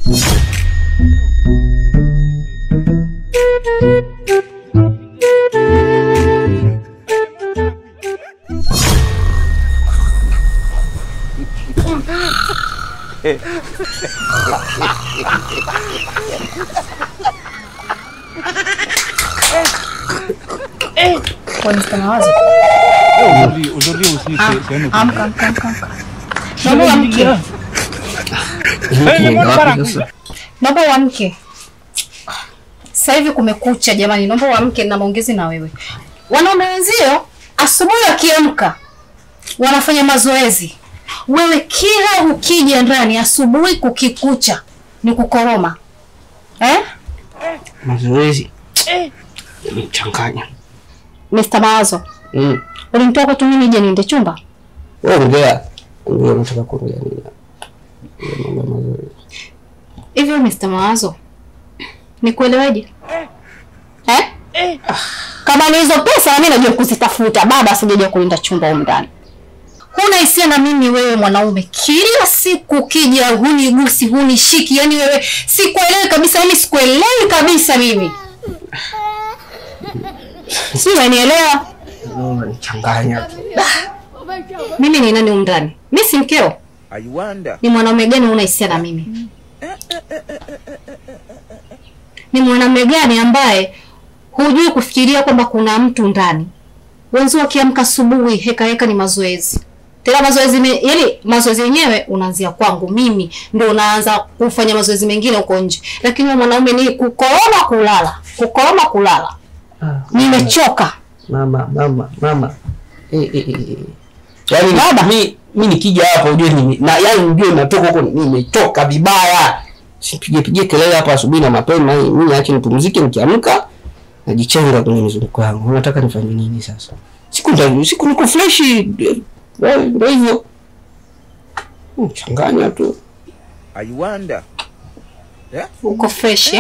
Puedes tener Naomba uamke. Sasa hivi kumekucha jamani, naomba uamke na maongezi na wewe. Wanaume wenzio asubuhi wakiamka wanafanya mazoezi. Wewe kila ukija ndani asubuhi kukikucha ni kukoroma. Mazoezi. Mchanganya. Mr. Mawazo. Ulimtoa kwa mimi nije niende chumba? Ongea. Ongea nataka kuongea nini? Hivyo Mr. Mawazo. Nikuelewaje? Kama ni hizo pesa na mimi najua kuzitafuta. Baba asijeje kulinda chumba huko ndani. Huna hisia na mimi wewe mwanaume. Kila siku kija hunigusi, hunishiki. Yaani wewe sikuelewi kabisa, mimi sikuelewi kabisa mimi. Si unanielewa? Unanichanganya. Mimi ni nani umndani? Mimi si mkeo. Ni mwanaume gani una hisia na mimi? Ni mwanaume gani ambaye hujui kufikiria kwamba kuna mtu ndani? Wenzo wakiamka asubuhi heka ni mazoezi. Tena mazoezi yaani mazoezi yenyewe unaanzia kwangu mimi ndio unaanza kufanya mazoezi mengine huko nje. Lakini mwanaume ni kukoroma kulala. Kukoroma kulala. Nimechoka. Mama. Yaani baba mimi nikija hapa ujue na yaani ujue natoka huko nimechoka vibaya. Sipige kelele hapa asubuhi na mapema mimi acha nipumzike nikiamka najichenga kwenye mizunguko yangu. Unataka nifanye nini sasa? Siku niko fresh. Ndio hivyo. Changanya tu. Uko fresh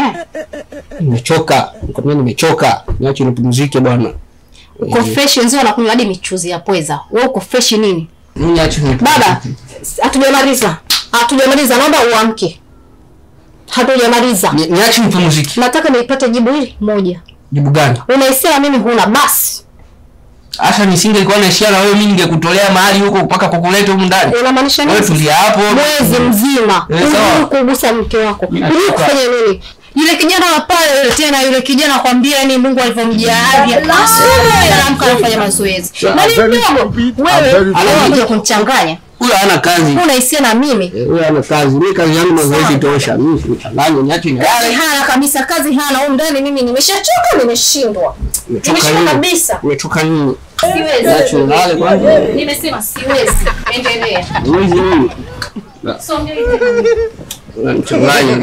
Nimechoka. Nimechoka. Niache nipumzike bwana. Uko fresh wenzao wanakunywa hadi michuzi ya pweza. Wewe uko fresh nini? Niache nipumzike. Baba, hatujamaliza. Naomba uamke. Hatujamaliza. Niache nipumzike. Nataka nipate jibu hili moja. Jibu gani? Unaisema mimi huna basi. Asa nisingekuwa na ishara wewe mimi ningekutolea mahali huko mpaka kukuleta huko ndani. Unamaanisha nini? Wewe tulia hapo. Mwezi mzima. Kugusa mke wako. Unafanya nini? Yule kijana wa pale tena yule kijana kwambia ni Mungu alivyomjalia. Asubuhi anaamka anafanya mazoezi. Na ni mdogo. Wewe anakuja kunichanganya. Huyo hana kazi. Una hisia na mimi? Huyo hana kazi. Mimi kazi yangu mazoezi tosha. Mimi nichanganye niache ni. Hana kabisa kazi hana. Huko ndani mimi nimeshachoka, nimeshindwa. Nimeshinda kabisa. Umechoka nini? Siwezi. Niache nilale kwanza. Nimesema siwezi. Endelea. Mwezi nini? Songe hivi. Unachanganya.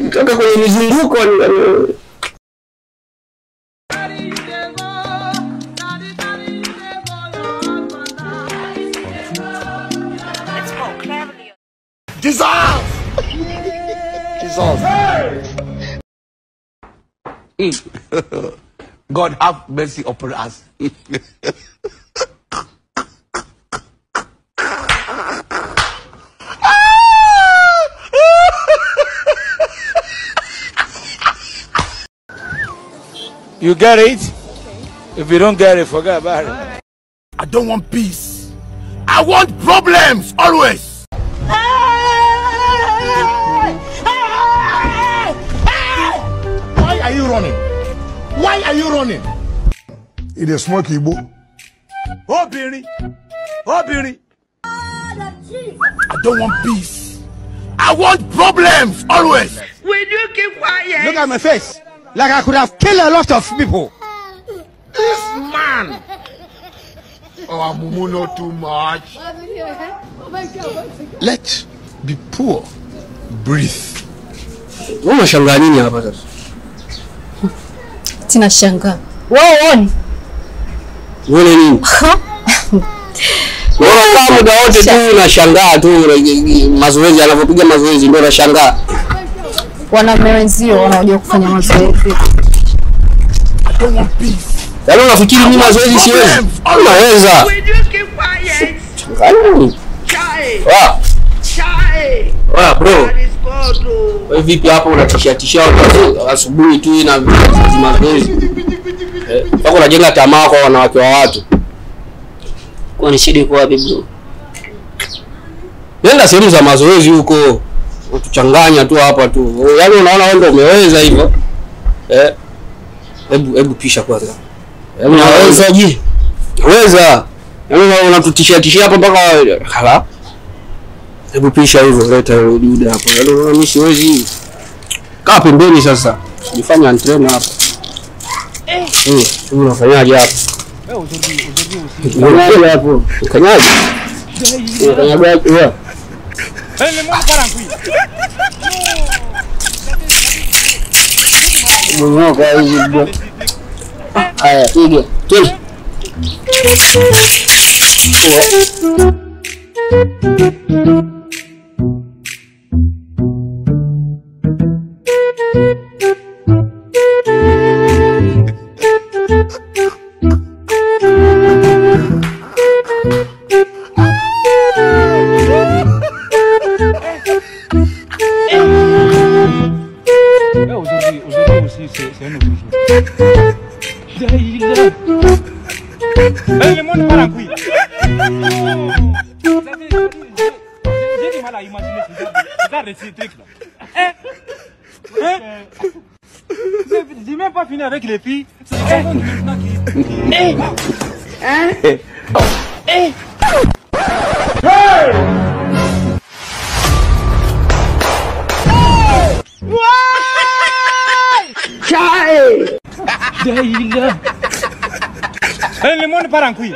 Kutoka kwenye mizunguko Jesus! God have mercy upon us. You get it? If you don't get it, forget about it. I don't want peace. I want problems always. Why are you running? Why are you running? It is smoky boy. Oh, Billy. Oh, Billy. I don't want peace. I want problems always. Will you keep quiet? Look at my face. Like I could have killed a lot of people. This man. Oh, I'm not too much. Let be poor. Breathe. unashangaa nini hapa sasa? Sina shangaa. Wewe uone. Uone nini? Wewe kama muda wote tu unashangaa tu mazoezi anapopiga mazoezi ndio unashangaa. Wanaume wenzio wanaojua kufanya mazoezi. Yaani unafikiri mimi mazoezi siwezi? Unaweza. Wa bro. Wewe vipi hapo unatisha asubuhi tu na mazoezi? Sasa unajenga tamaa kwa wanawake wa watu. Kwa ni shida kwa wapi bro? Nenda sehemu za mazoezi huko. Utuchanganya tu hapa tu. Yaani unaona wewe ndio umeweza hivyo. Hebu pisha kwanza. Yaani unaweza je? Unaweza. Yaani unatutishia hapa mpaka hala. Hebu pisha hivyo, leta dude hapo. Yaani unaona mimi siwezi. Kaa pembeni sasa. Usifanye entrain hapa. Unafanyaje hapa? Wewe hapo. Ukanyaje? Ukanyaje wewe? Mwoga hivi bro. Haya, piga. Twende. Aujourd'hui aussi, c'est un autre jour. Le monde part en couille. J'ai du mal à imaginer ces trucs-là. J'ai même pas fini avec les filles. C'est maintenant le monde part en couille.